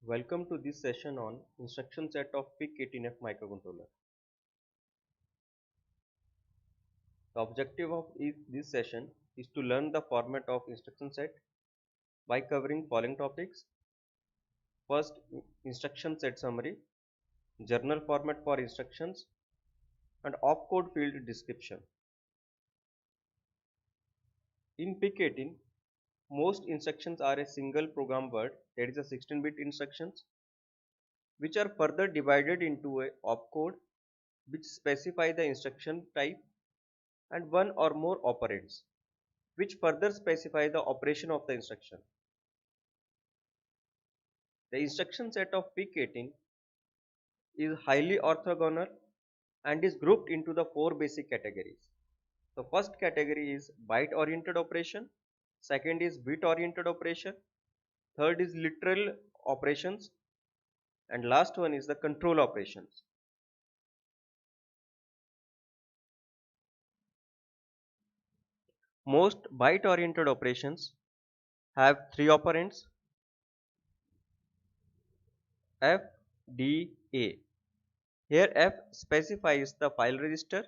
Welcome to this session on instruction set of PIC18F microcontroller. The objective of this session is to learn the format of instruction set by covering following topics. First, instruction set summary, journal format for instructions, and opcode field description. In PIC18, most instructions are a single program word, that is a 16-bit instructions, which are further divided into a opcode which specify the instruction type and one or more operands, which further specify the operation of the instruction. The instruction set of PIC18 is highly orthogonal and is grouped into the four basic categories. The first category is byte oriented operation, second is bit oriented operation, third is literal operations, and last one is the control operations. Most byte oriented operations have three operands: F, D, A. Here F specifies the file register,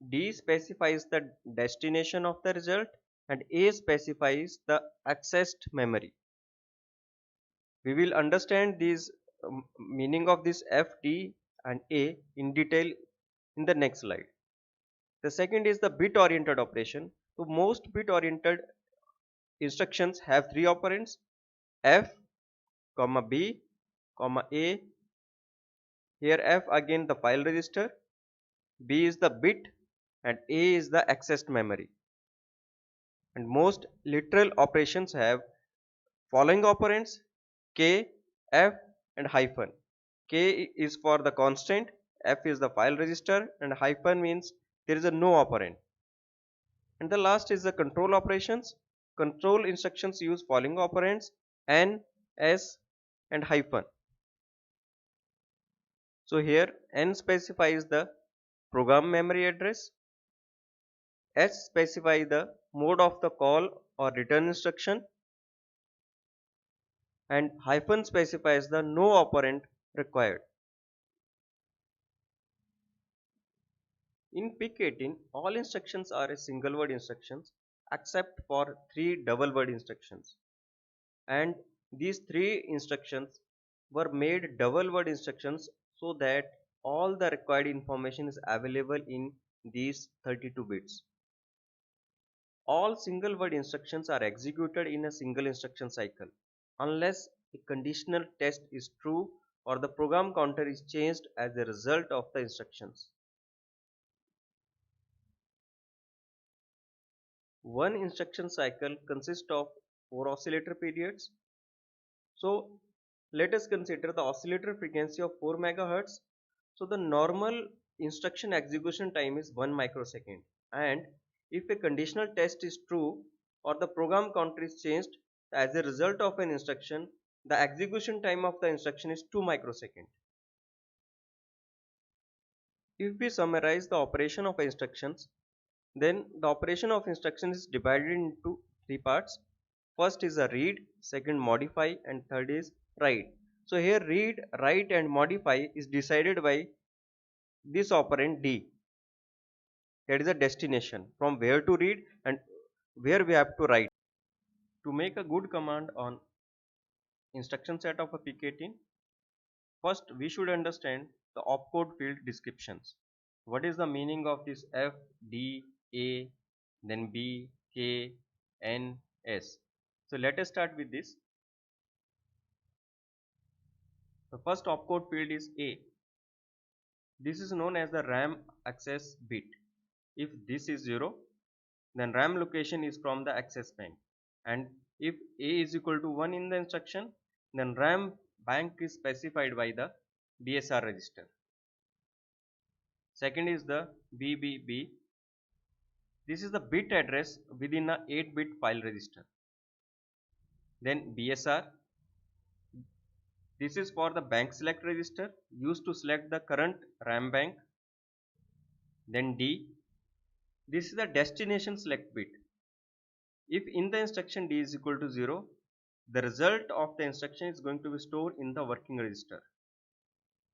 D specifies the destination of the result, and A specifies the accessed memory. We will understand these meaning of this F, D and A in detail in the next slide. The second is the bit oriented operation. So most bit oriented instructions have three operands: F, B, A. Here F again the file register, B is the bit, and A is the accessed memory. And most literal operations have following operands: K, F and hyphen. K is for the constant, F is the file register, and hyphen means there is a no operand. And the last is the control operations. Control instructions use following operands: N, S and hyphen. So here N specifies the program memory address, S specifies the mode of the call or return instruction, and hyphen specifies the no operand required. In PIC18, all instructions are a single word instructions except for three double word instructions. And these three instructions were made double word instructions so that all the required information is available in these 32 bits. All single word instructions are executed in a single instruction cycle unless a conditional test is true or the program counter is changed as a result of the instructions. One instruction cycle consists of 4 oscillator periods. So let us consider the oscillator frequency of 4 megahertz. So the normal instruction execution time is 1 microsecond, and if a conditional test is true or the program counter is changed as a result of an instruction, the execution time of the instruction is 2 microseconds. If we summarize the operation of instructions, then the operation of instruction is divided into three parts. First is a read, second modify, and third is write. So here read, write and modify is decided by this operand D, that is a destination from where to read and where we have to write. To make a good command on instruction set of a PIC18, first we should understand the opcode field descriptions. What is the meaning of this F, D, A, then B, K, N, S? So let us start with this. The first opcode field is A. This is known as the RAM access bit. If this is 0, then RAM location is from the access bank, and if A is equal to 1 in the instruction, then RAM bank is specified by the BSR register. Second is the BBB. This is the bit address within a 8-bit file register. Then BSR. This is for the bank select register used to select the current RAM bank. Then D. This is the destination select bit. If in the instruction D is equal to 0, the result of the instruction is going to be stored in the working register,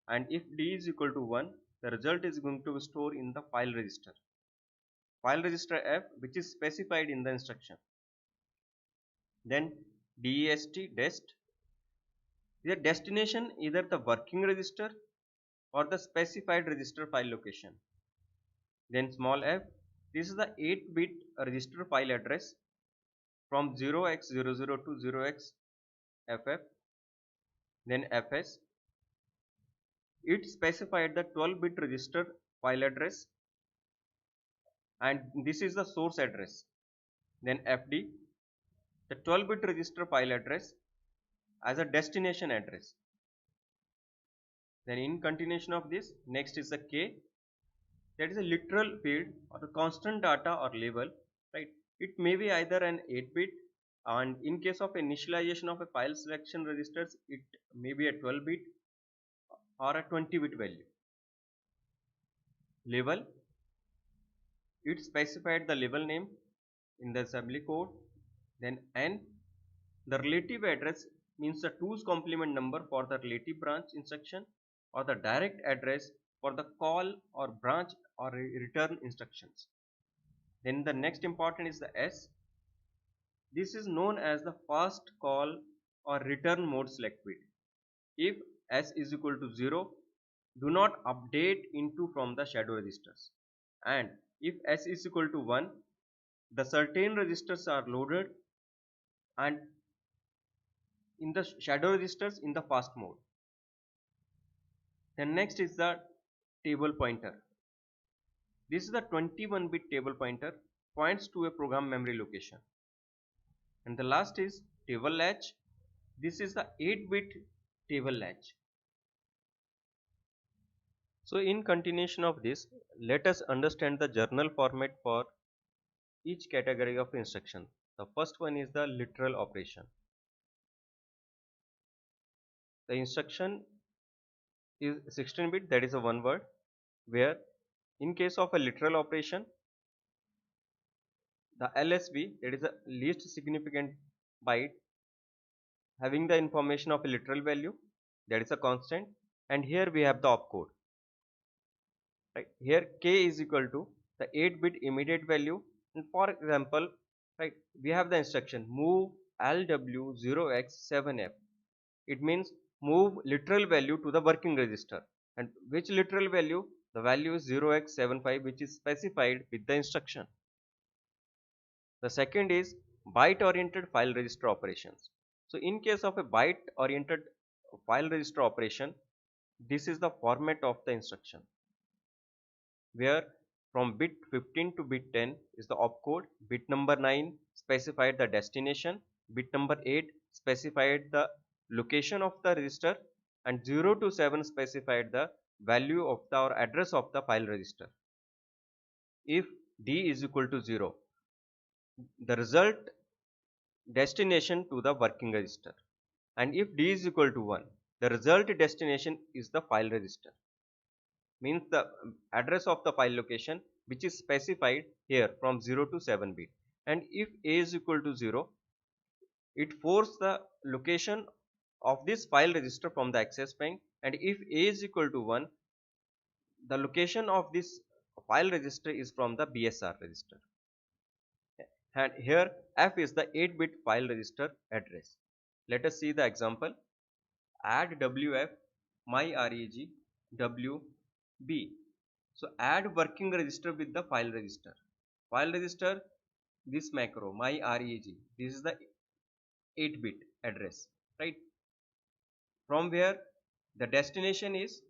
and if D is equal to 1, the result is going to be stored in the file register F, which is specified in the instruction. Then dest, the destination either the working register or the specified register file location. Then small f, this is the 8-bit register file address from 0x00 to 0xFF. Then fs, it specified the 12-bit register file address, and this is the source address. Then fd, the 12-bit register file address as a destination address. Then in continuation of this, next is the k, that is a literal field or the constant data or label, right? It may be either an 8-bit, and in case of initialization of a file selection registers, it may be a 12-bit or a 20-bit value. Label, it specified the label name in the assembly code. Then n, the relative address means the 2's complement number for the relative branch instruction or the direct address for the call or branch or return instructions. Then the next important is the S. This is known as the first call or return mode select bit. If S is equal to 0, do not update into from the shadow registers, and if S is equal to 1, the certain registers are loaded and in the shadow registers in the fast mode. Then next is the table pointer. This is the 21-bit table pointer, points to a program memory location. And the last is table latch. This is the 8-bit table latch. So in continuation of this, let us understand the journal format for each category of instruction. The first one is the literal operation. The instruction is 16-bit, that is a one word, where in case of a literal operation, the LSB, that is the least significant byte, having the information of a literal value, that is a constant, and here we have the opcode. Right, here k is equal to the 8-bit immediate value, and for example, right, we have the instruction move LW0x7F. It means move literal value to the working register, and which literal value? The value is 0x75, which is specified with the instruction. The second is byte oriented file register operations. So in case of a byte oriented file register operation, this is the format of the instruction, where from bit 15 to bit 10 is the opcode, bit number 9 specified the destination, bit number 8 specified the location of the register, and 0 to 7 specified the value of the or address of the file register. If D is equal to 0, the result destination to the working register, and if D is equal to 1, the result destination is the file register, means the address of the file location which is specified here from 0 to 7 bit. And if A is equal to 0, it forces the location of this file register from the access bank, and if A is equal to 1, the location of this file register is from the BSR register. And here F is the 8-bit file register address. Let us see the example. Add WF myreg WB. So add working register with the file register. File register, this macro myreg, this is the 8-bit address, right? From where the destination is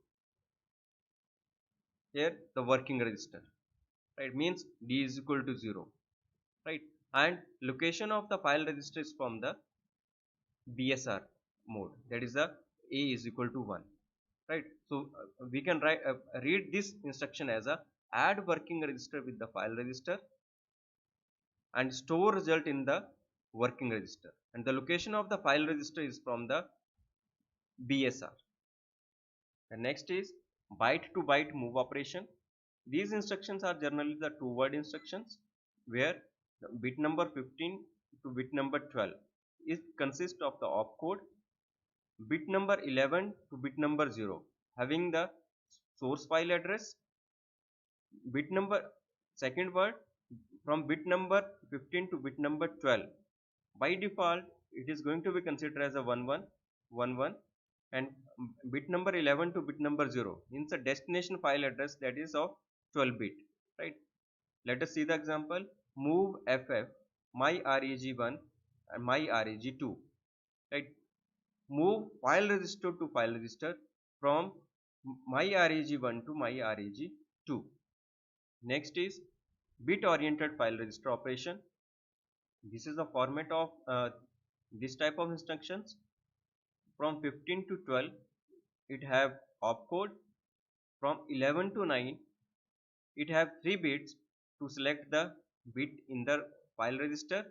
here the working register, right? Means D is equal to 0, right? And location of the file register is from the BSR mode, that is the A is equal to 1, right? So we can read this instruction as a add working register with the file register and store result in the working register, and the location of the file register is from the BSR. The next is byte to byte move operation. These instructions are generally the 2-word instructions, where the bit number 15 to bit number 12 it consists of the opcode, bit number 11 to bit number 0 having the source file address, bit number second word from bit number 15 to bit number 12. By default it is going to be considered as a 1111, and bit number 11 to bit number 0 means a destination file address that is of 12 bit, right? Let us see the example. Move ff my reg1 and my reg2, right? Move file register to file register from my reg1 to my reg2. Next is bit oriented file register operation. This is the format of this type of instructions. From 15 to 12 it have opcode, from 11 to 9 it have 3 bits to select the bit in the file register.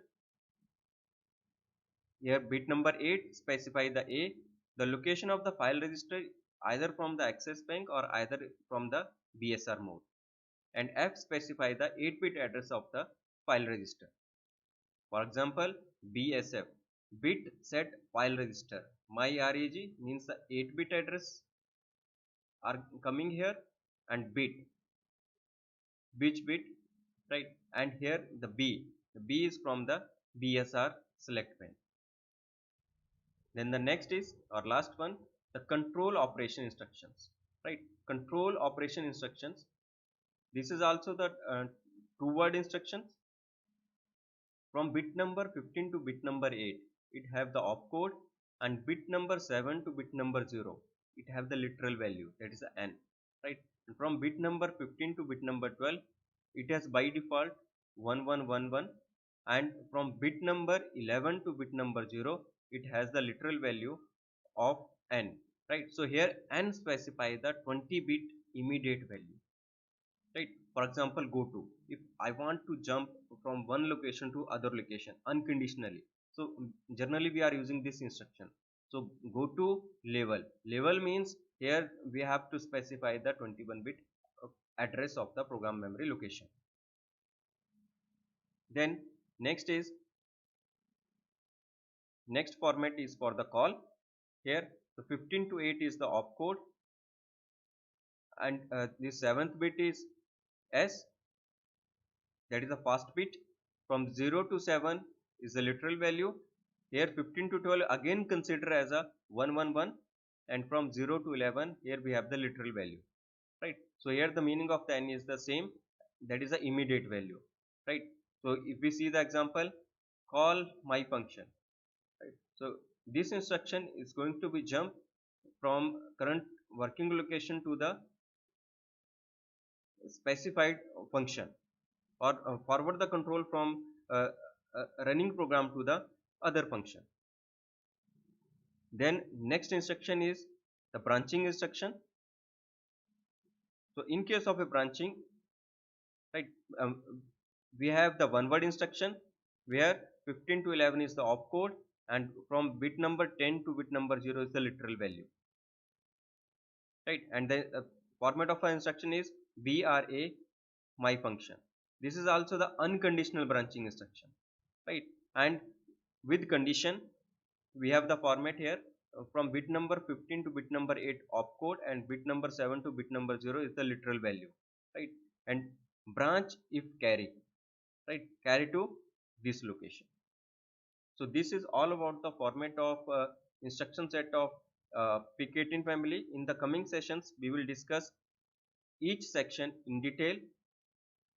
Here bit number 8 specify the A, the location of the file register either from the access bank or either from the BSR mode, and F specify the 8-bit address of the file register. For example, BSF bit set file register. My REG means the 8-bit address are coming here, and bit which bit, right? And here the B is from the BSR select bank. Then the next is our last one, the control operation instructions, right? Control operation instructions. This is also the two-word instructions. From bit number 15 to bit number 8 it have the opcode, and bit number 7 to bit number 0 it have the literal value, that is n, right? And from bit number 15 to bit number 12 it has by default 1111, and from bit number 11 to bit number 0 it has the literal value of n, right? So here n specify the 20-bit immediate value, right? For example, go to, if I want to jump from one location to other location unconditionally, so generally we are using this instruction. So go to level means here we have to specify the 21-bit address of the program memory location. Then next format is for the call. Here the 15 to 8 is the opcode, and the 7th bit is S, that is the fast bit. From 0 to 7 is the literal value. Here 15 to 12 again consider as a 111, and from 0 to 11 here we have the literal value, right? So here the meaning of the n is the same, that is the immediate value, right? So if we see the example, call my function, right? So this instruction is going to be jump from current working location to the specified function, or forward the control from running program to the other function. Then next instruction is the branching instruction. So in case of a branching, right, we have the one word instruction where 15 to 11 is the opcode, and from bit number 10 to bit number 0 is the literal value, right? And the format of our instruction is BRA my function. This is also the unconditional branching instruction, right? And with condition we have the format here, from bit number 15 to bit number 8 opcode, and bit number 7 to bit number 0 is the literal value, right? And branch if carry, right, carry to this location. So this is all about the format of instruction set of PIC18 family. In the coming sessions we will discuss each section in detail